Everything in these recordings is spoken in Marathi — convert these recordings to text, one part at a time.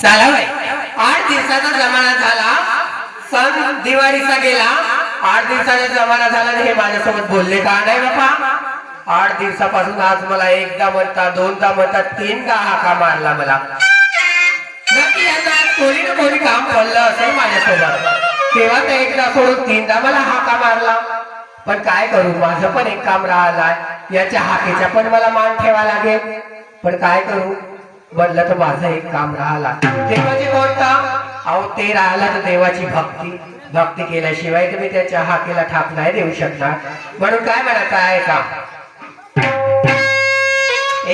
चला बाई 8 दिवसाचा जमाना झाला सण दिवाळीचा गेला 8 दिवसाचा जमाना झाला हे माझ्यासोबत बोलले का नाही बापा 8 दिवसापासून आज मला एकदा म्हणता दोनदा म्हणता तीनदा हाका मारला मला नक्की यांना कोणी ना कोणी काम पडलं असेल माझ्यासोबत तेव्हा ते एकदा सोडून तीनदा मला हाका मारला पण काय करू माझं पण एक काम राहिलाय याच्या हाकेच्या पण मला मान ठेवा लागेल पण काय करू बनलं तर माझं एक काम राहिला ते म्हणजे कोणतं अहो ते राहिला तर देवाची भक्ती केल्याशिवाय तुम्ही त्याच्या हाकेला ठाप नाही देऊ शकणार म्हणून काय म्हणत आहे का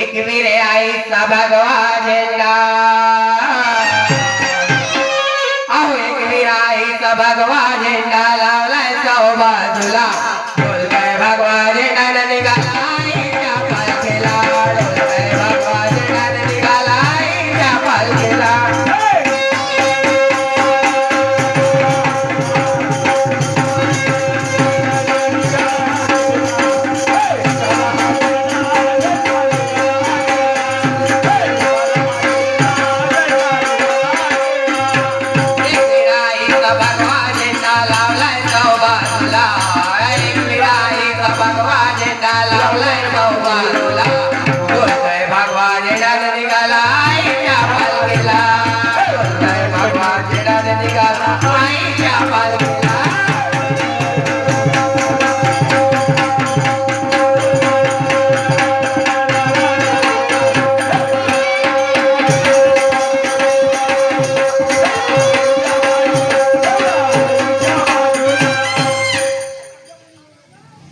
एक वीरे आईचा भगवा झेंडा अहो एक वीर आईचा भगवा झेंडा लावलाय सौ बाजूला बोलताय भगवा झेंडा निघाला आईच्या पालखीला बोलताय भगवा झेंडा निघाला आईच्या पालखीला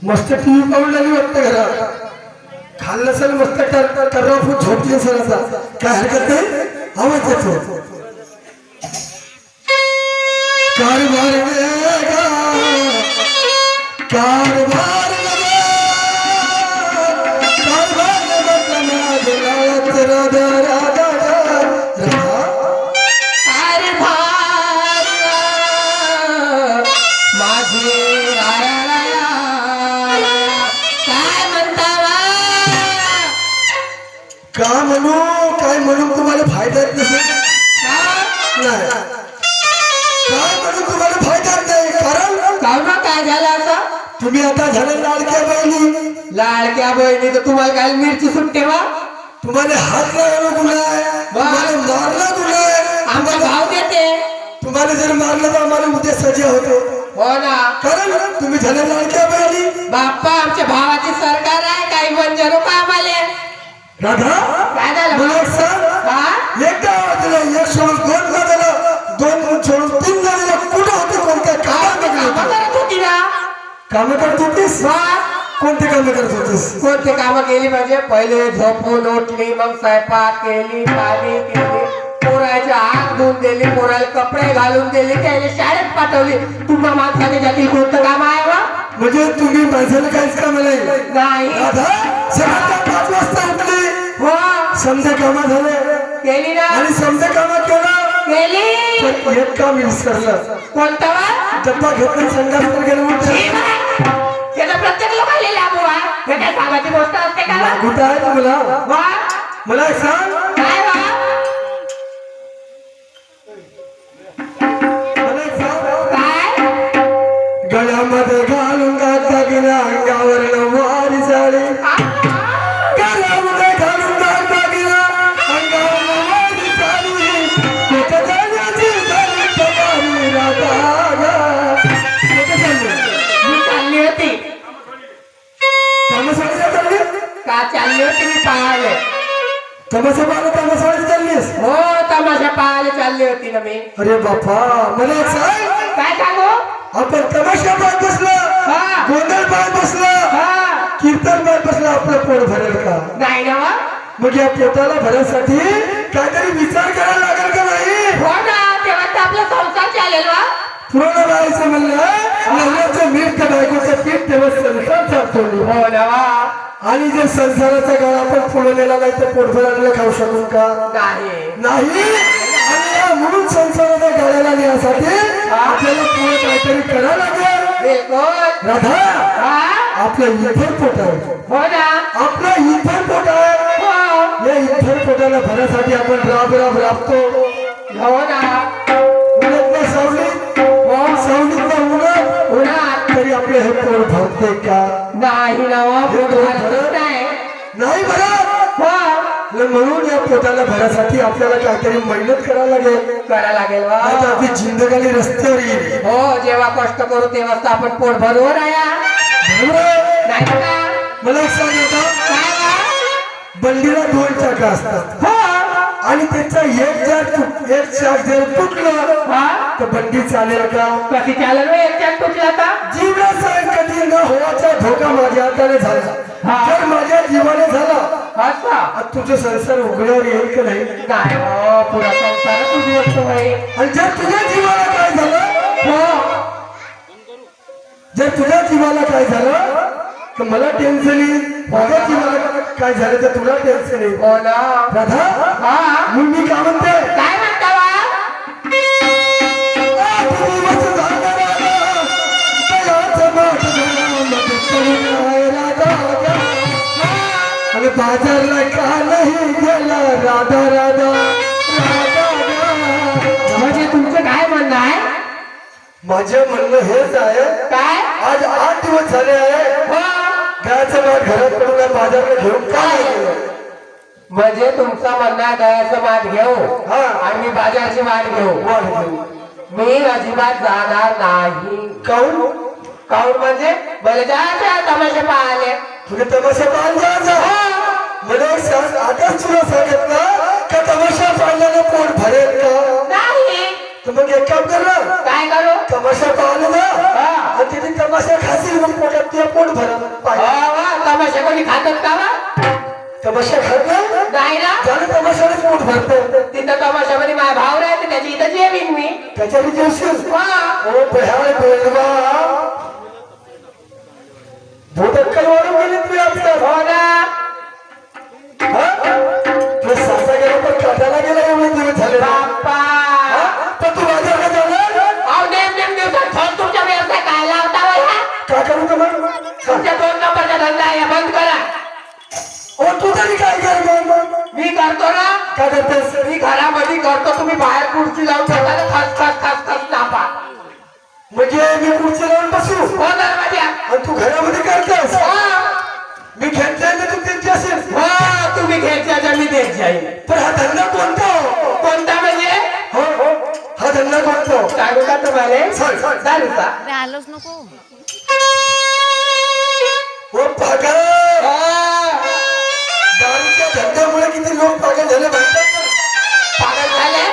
मस्त टीव्ही पाहून लागली वाटतं घरात खाल्लं असेल मस्त टर्राफूट झोपली असेल असा काय हरकत नाही आवाज येतो कारभार वेगा कारभार काय म्हणून तुम्हाला फायदा नसेल नाही काय म्हणून तुम्हाला फायदा नाही कारण काय झालं आता तुम्ही आता झाले लाडक्या बहिणी तर तुम्हाला काय मिरची सुट्टे वा तुम्हाला हात लावला गुन्हा तुम्हाला मारला गुन्हा आमचा भाव देते तुम्हाला जर मारलं तर आम्हाला उद्या सजा होते हो ना कारण तुम्ही झाले लाडक्या बहिणी बाप्पा आमच्या भावाची सरकार आहे काही बंद नको आम्हाला राधा काय झालं मला सांग एकदा दिलं एक सोडून दोन दिलं दोन सोडून तीन दिलं कुठं होते कोणत्या कामात करत होती ना कामं करत होतीस कोणते कामं करत होतीस कोणते कामं केली म्हणजे पहिले झोपून उठली मग स्वयंपाक केली पाणी केली पोराच्या हात धुवून दिली पोराला कपडे घालून दिले त्याने शाळेत पाठवली तुम्हा माणसाने जातील कोणतं काम आहे वा म्हणजे तुम्ही माणसाला काहीच काम नाही राधा सकाळच्या 5 वाजता उठली हो समजा कामं झाले केली ना आणि समजा कामं केली पण एक काम विसरलं कोणतं वा डब्बा घेतला संडास गेलं म्हणतो त्याला प्रत्येक लोकांना लागू आहे हे काय सांगायची गोष्ट असते का कुठं आहे तुम्हाला वा मला एक सांग काय वा मला एक सांग काय गळ्यामध्ये घालून गाता गेल्या अंगावर नवारी साडी गळ्यामध्ये घालून गाता गेल्या अंगावर नवारी साडी कुठं जाण्याची झाली तयारी राधा कुठं चालली मी चालली होती तमाशाला चालली का चालली होती मी पाहायला तमाशा पाहिला तमाशाला चाललीस हो तमाशा पाहायला चालली होती ना मी अरे बापा मला एक सांग काय सांगू आपण तमाशा पाहत बसलो हा गोंधळ पाहत बसलो हा कीर्तन पाहत बसलो आपलं पोट भरेल का नाही ना वा मग या पोटाला भरण्यासाठी काहीतरी विचार करायला लागेल का नाही हो ना तेव्हा तर आपला संसार चालेल वा पूर्ण राहायचं म्हणलं नवऱ्याचं मीठ का बायकोचं पीठ तेव्हा संसार चालतो हो ना वा आणि जे संसाराचा गाळ आपण पुढे नेला नाही तर पोट भरायला खाऊ शकू का नाही आणि म्हणून संसाराच्या गाळ्याला नेण्यासाठी आपल्याला पुढे काहीतरी करायला लागेल बिलकुल राधा आपलं इथं पोट आहे हो ना आपलं इथं पोट आहे हो या इथं पोटाला भरण्यासाठी आपण राबतो हो ना. उन्हातल्या सावलीत हो. सावलीतल्या उन्हात उन्हात तरी आपले हे पोट भरते का? नाही ना हो, पोट भरतच नाही. नाही भरत. हो. म्हणून या पोटाला भरासाठी आपल्याला काहीतरी मेहनत करायला लागेल. करायला लागेल वा. आता आपली जिंदगानी रस्त्यावर येईल. हो, जेव्हा कष्ट करू तेव्हाच तर आपण पोट भरू राया. बरोबर? नाही का? मला एक सांग आता, काय बा? बंडीला 2 चाक असतात हो. आणि त्याचा एक चाक जर तुटलं हा? तर बंडी चालेल का? कशी चालेल हो, एकट्यात तुटला का? जीवनाचा कधी न होण्याचा धोका माझ्या हाताने झाला. हा. जर माझ्या जीवाने झाला असा तर तुझं संसार उघड्यावर येईल का नाही? नाही हो, पुरा संसारच उद्ध्वस्त होईल. आणि जर तुझ्या जीवाला काय झालं, हो. जर तुझ्या जीवाला काय झालं तर मला टेन्शन येईल. माझ्या जीवाला काय झालं तर तुला टेन्शन येईल. हो ना. राधा, हा. मी काय म्हणते, काय म्हणता बा? आणि बाजारला का नाही गेला राधा राधा राधा. म्हणजे तुमचं काय म्हणणं आहे? माझं म्हणणं हेच आहे, काय? आज 8 दिवस झाले आहे हो. गायचं माठ घरात पडून बाजारला घेऊन का नाही गेलं? म्हणजे तुमचं म्हणणं आहे दह्याचं माठ घेऊ हा. आणि मी बाजारची माठ घेऊ. वाढ घेऊ. मी अजिबात जाणार नाही. काऊन? काऊन म्हणजे बरं जायचं तमाशे पाहायला. तुला तमाशा पाहायला जायचं? मला एक सांग, आताच तुला सांगितलं का तमाशा पाहिल्याने पोट भरेल का? नाही. तर मग एक काम कर ना, काय करू? तमाशा पाहिला ना हा. आणि तिथे तमाशा खाशील मग पोटात तुझ्या पोट भरल. तमाशा कोणी खातात का बा? तमाशा खात नाही ना. झालं तमाशाने पोट भरतं. तिथं तमाशामध्ये माझा भाव राहते त्याची इथं जेवीन मी. त्याच्या जेवशील. हा. ओ भयाळ बेलवा, बहुत अक्कल वाढून गेली तुम्ही आपल्या. हो ना. तुला सासा गेला पण काटाला गेला एवढे दिवस झाले. बाप्पा. पण तू बाजारला जाणार अहो, नेम दिवसात फोन तुमच्या व्यवसाय काय लावता बा ह्या? काय करू का मग? तुमच्या 2 नंबरचा धंदा आहे बंद करा. ओ तू तरी काय कर मग? मी करतो ना. काय करतेस? मी घरामध्ये करतो, तुम्ही बाहेर खुर्ची लावून ठेवता ना, खस खस खस खस नापा. म्हणजे मी खुर्ची लावून बसू हो दरवाजा. आणि तू घरामध्ये करतेस? हो. मी घेतलाय तर तू त्यांची असेल. हो, तुम्ही घ्यायच्या मी देत जाईल. पण हा धंदा कोणता? कोणता म्हणजे? हो हो, हा धंदा कोणता? सांगू का तुम्हाला? सांग. चालू का? राहिलोच नको. ओ पागल, दारूच्या धंद्यामुळे किती लोक पागल झाले माहिती आहे का? पागल झाले?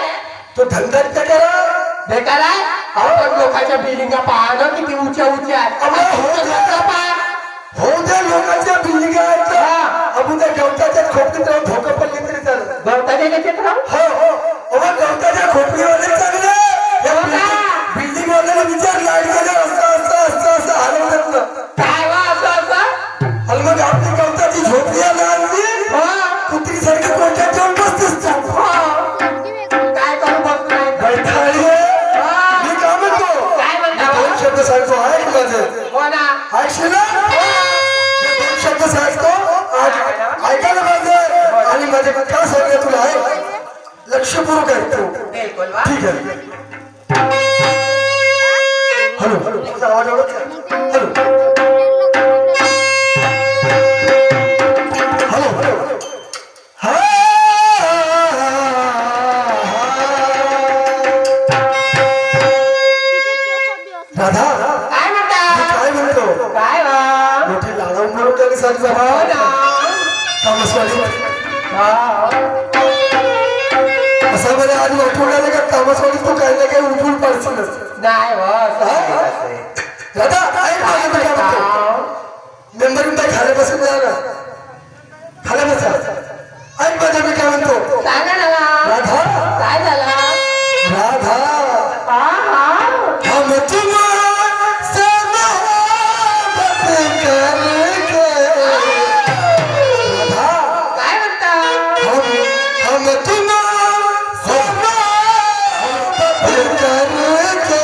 तो धंदा तर करा. बेकार आहे. आपण लोकांच्या बिल्डिंगा पाहणं किती उंच्या आहेत. हो त्या लोकांच्या बिल्डिंग आहेत आपण त्या गवताच्या खोपडीत राहून धोकं पडली तरी चालत. गवताच्या त्याच्यात राहू. हो अहो गवताच्या खोपडीवाले चांगले, बिल्डिंग वाल्याला विचार लाईट गेले असं हलवतात ना. काय वा असं? आणि मग आपली गवताची झोपडी आणली हो. कुत्री सारखी कोणत्या जाऊन बसतेस तू. काय करू बघ नाही. बैठाळी मी का म्हणतो, काय म्हणता? 2 शब्द सांगतो ऐक माझं. हो ना. ऐकशील ना? 2 शब्द सांगतो ऐकायला माझं आणि माझे का सांगते तुला ऐक, लक्षपूर्वक ऐकतो. बिलकुल वा. ठीक आहे. हॅलो तुझा आवाज आवडत का? हॅलो हॅलो हा. राधा, काय म्हणता? मी काय म्हणतो, काय वा? मोठी लाडावून म्हणून त्याने सांगितलं हो ना. तामसवाडी हा. असं मध्ये आज वाटून आलं का तामसवाडी तू काही ना काही उठून पडशीलच. नाही वा. राधा ऐक माझं मी काय म्हणतो, मेंबर खाली बसून जा ना, खाली बसा. ऐक माझं मी काय म्हणतो, सांगा ना वा. राधा काय झालं? राधा हम तुमसे मोहब्बत करके, राधा काय म्हणता? हम तुमसे मोहब्बत करके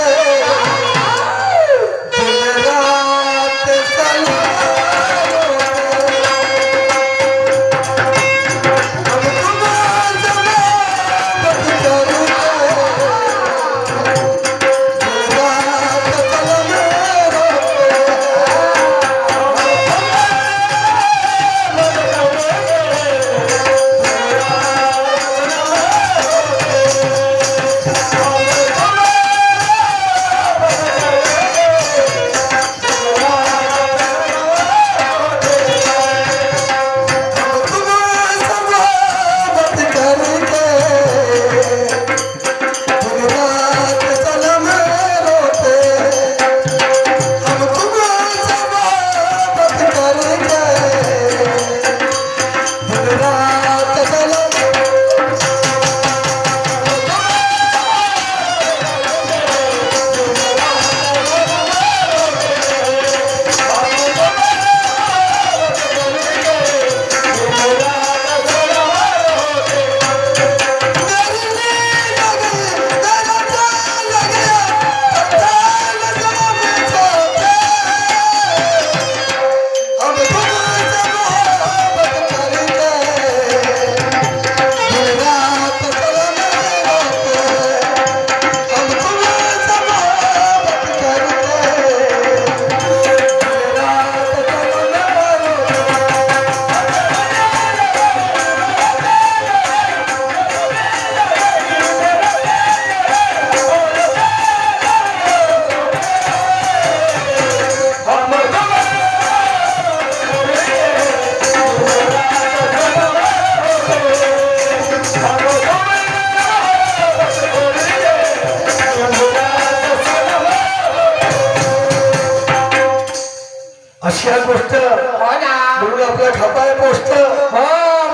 अशा गोष्ट हो ना म्हणून आपला खपा आहे पोस्ट हो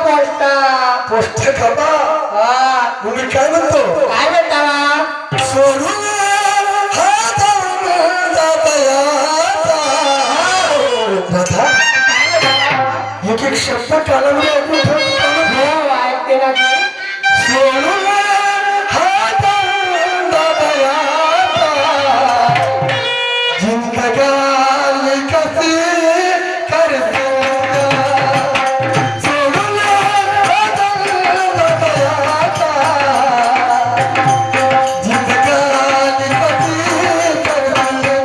पोस्ट पोस्ट खपा हा मी काय म्हणतो काय म्हणता बा? सोडून हात जाता याचा. राधा, एक एक शब्द कानामध्ये ऐकून ठेव. हो ऐकते ना ती. सोडून हात जाता याचा. जिंदगानी कशी करते सोडून हात जाता याचा. जिंदगानी कशी करते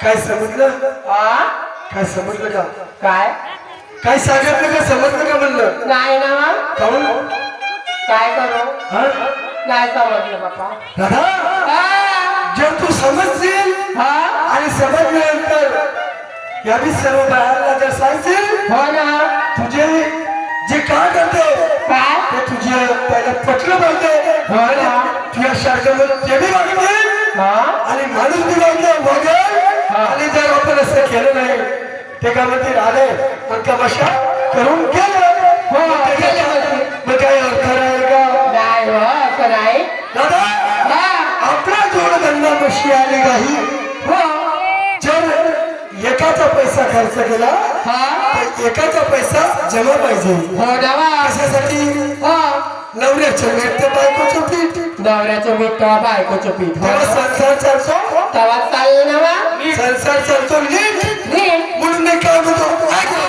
काय समजलं हा काय समजलं का काय काय सांगितलं का समजलं का म्हणलं नाही ना मग काहून काय करू हा? नाही समजलं बाप्पा राधा हा जर तू समजशील हा आणि समजल्यानंतर या बी सर्व बाहेरला जर सांगशील हो ना तुझे जे काय करते काय ते तुझे पहिलं पटलं पाहिजे हो ना तुझ्या शासनात ते बी वागते हा आणि माणूस बी वागेल आणि जर आपण असं केलं नाही ते का म्हणते राधे पण तमाशा करून केलं हो मग काही अर्थ राहील का नाही हो असं नाही दादा हा आपला जोडधंदा बशी आली काही हो जर एकाचा पैसा खर्च केला हा तर एकाचा पैसा जमा पाहिजे हो नवा कशासाठी हो नवऱ्याचं मीठ तर बायकोचं पीठ नवऱ्याचं मीठ तेव्हा बायकोचं पीठ हो तेव्हा संसार चालतो तेव्हा चाललं नवा संसार चालतो नीट नीट म्हणून मी काय म्हणतो ऐक ना.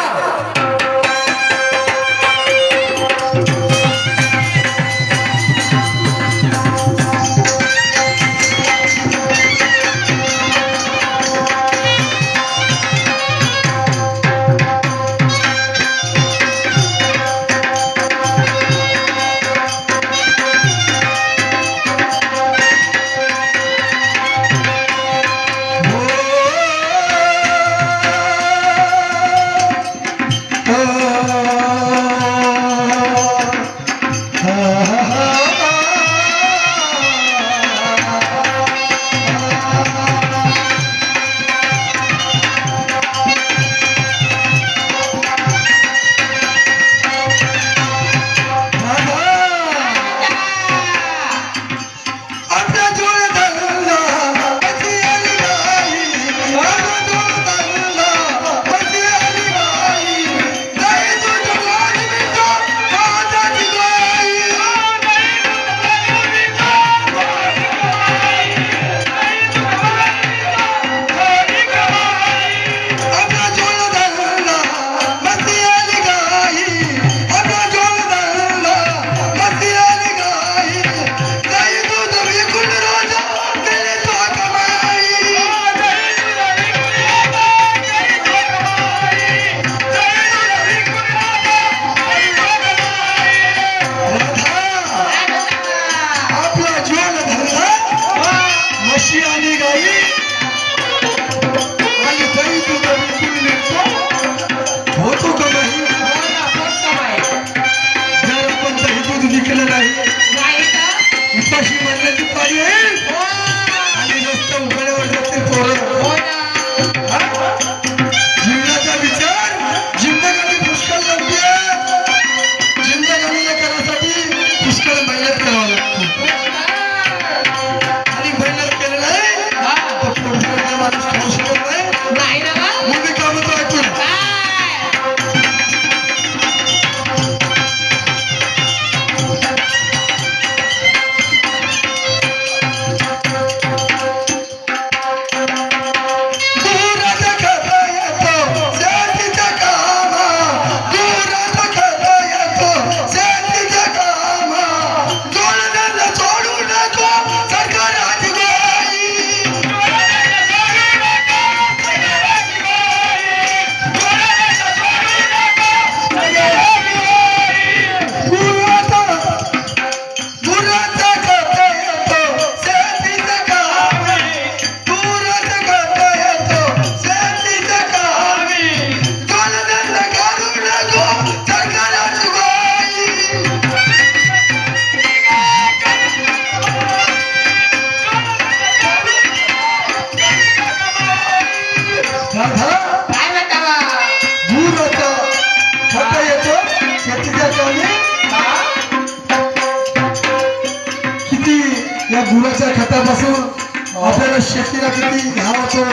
येईल आणि नुसतं उघड्यावर जातील पोरं. हा? जीवनाचा विचार जिंदगानी पुष्कळ लागते. जिंदगानीला करण्यासाठी पुष्कळ मेहनत करावं लागतो आणि मेहनत केलं नाही तर पोटभर माणूस खाऊ शकत नाही. मग मी काय म्हणतो ऐकून या गुराच्या खतापासून आपल्याला शेतीला किती घाव होतो.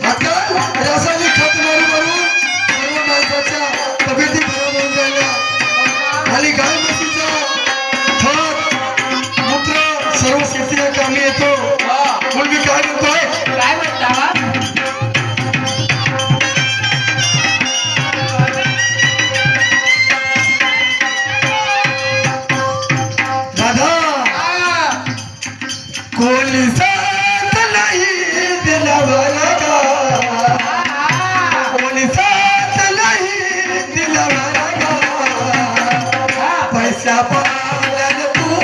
आजकाल रासायनिक खत मारून सर्व माणसाच्या तब्येती खराब होऊन राहिल्या आणि गाय म्हशीचा खत मूत्र सर्व शेतीला कामी येतो. म्हणून मी काय म्हणतोय काय म्हणता कोणी साथ नाही दिलावर का, कोणी साथ नाही दिलावर का, पैसा पाण्यात तू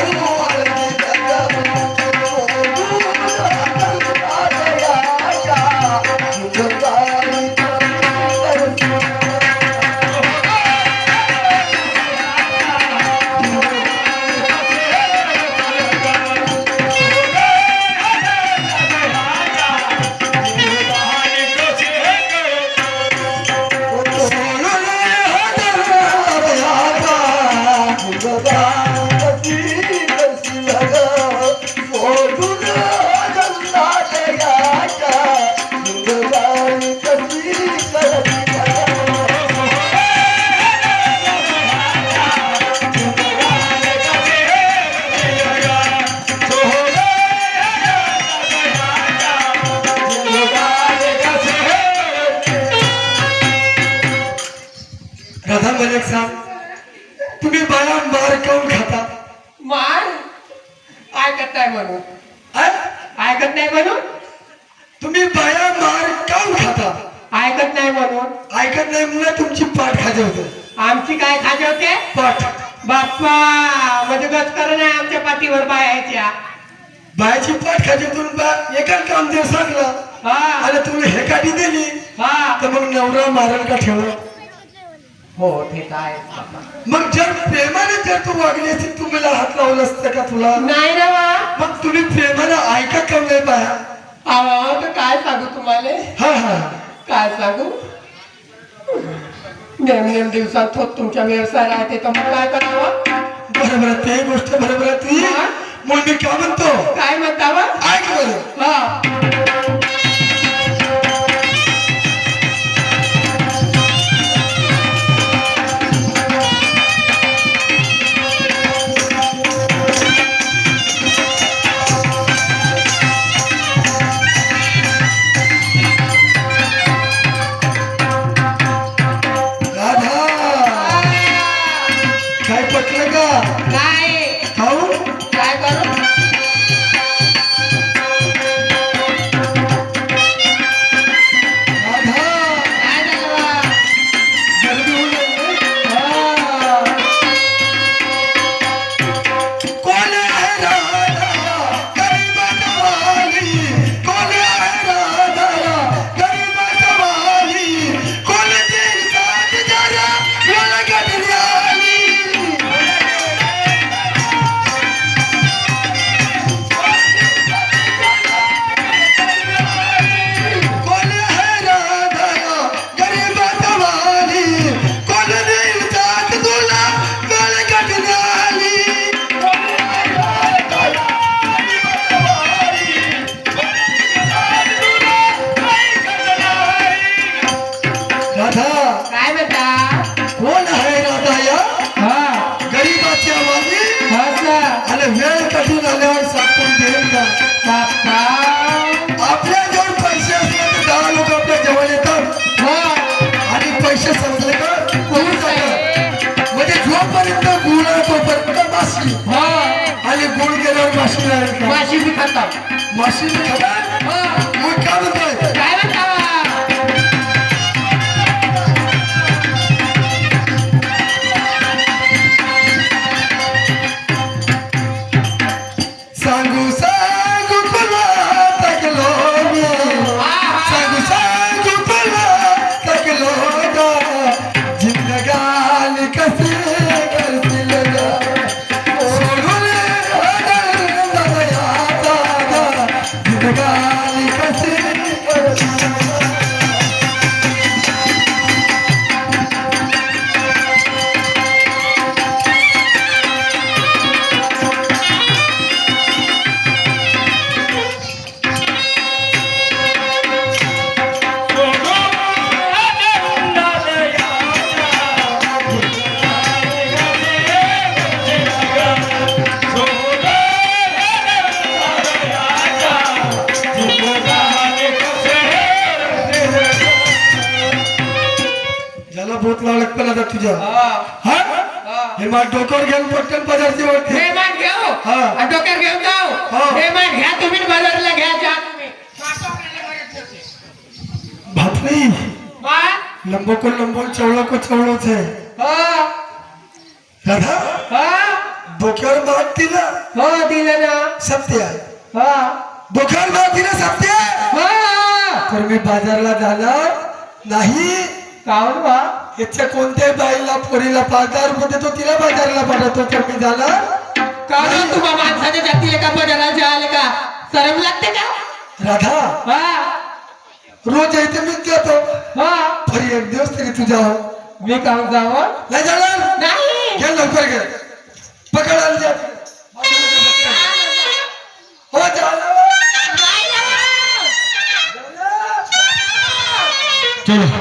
राधा मलिक साहेब, तुम्ही बाया मार काऊन खाता? मार ऐकत नाही म्हणून हा? ऐकत नाही म्हणून तुम्ही बाया मार काऊन खाता? ऐकत नाही म्हणून ऐकत नाही म्हणून तुमची पाठ खाजे होते. आमची काय खाजे होते पाठ बाप्पा म्हणजे गचकर नाही आमच्या पाठीवर बायाच्या बायाची पाठ खाजे होतून बा एका कामदेव सांगला हा आणि तुम्ही हेकाटी दिली हा तर मग नवरा मारण का ठेवला? हो ठीक आहे बाप्पा. मग जर प्रेमाने जर तू वागली असती तुम्हाला हात लावला असतं का तुला? नाही ना बा. मग तुम्ही प्रेमानं ऐका कम नाही बाया? अहो तर काय सांगू तुम्हाला हा हा काय सांगू नेम दिवसात होत तुमच्या व्यवसाय राहते तर मग काय करावं बरोबर आहे, ते गोष्ट बरोबर आहे तुझी. हा? म्हणून मी काय म्हणतो काय म्हणता बा ऐक बरं. हा राधा काय पटलं का? नाही खाऊ काय करू राधा काय झालं बा? गर्दी होऊ लागली. हा. कोण आहे राधा गरीबाचा वाली? कोण आहे राधा गरीबाचा वाली? कोण देईल साथ जरा वळगडली आली? सापाची आवाजी असं आणि वेळ कठीण आल्यावर सापून देईल का बाप्पा आपल्या जवळ पैसे असले तर 10 लोक आपल्या जवळ येतात हो आणि पैसे संपले का पळून जातात म्हणजे जोपर्यंत गुळ आहे तोपर्यंत माशी हो आणि गुळ गेल्यावर माशी राहील का माशी बी खाता माशी खाणार हो मग काय म्हणतोय काय म्हणता सांगू सांगू तुला थकलो मी सांगू सांगू तुला थकलो ग जिंदगानी कशी करशील ग सोडून दयाचा ग जिंदगानी कशी करशील ज्याला भूत लागत पण आता तुझ्या हा हे मा डोक्यावर घेऊन पटकन बाजारची वरती हे मान घेऊ हा. आणि डोक्यात घेऊन जाऊ हा. हे मान घ्या तुम्ही बाजारला घ्या जा भातरी हा? लंबो को लंबो चवळो को चवळो छे हो राधा हा? डोक्यावर मात दिला हो दिलं ना सत्य हा डोक्यावर मात दिला सत्य हो तर मी बाजारला जाणार नाही काऊन बा याच्या कोणत्याही बाईला पोरीला 5,000 रुपये देतो तिला बाजारला पाठवतो तर मी जाणार काऊन तुम्हा माणसाच्या जातीला का बाजाराला आले का सरम लागते का राधा हा रोज इथे मी जातो हा फरी एक दिवस तरी तुझ्या हो मी काऊन जावं नाही जाणार नाही घे लवकर घे पकड आणि जा हो जाणार चलो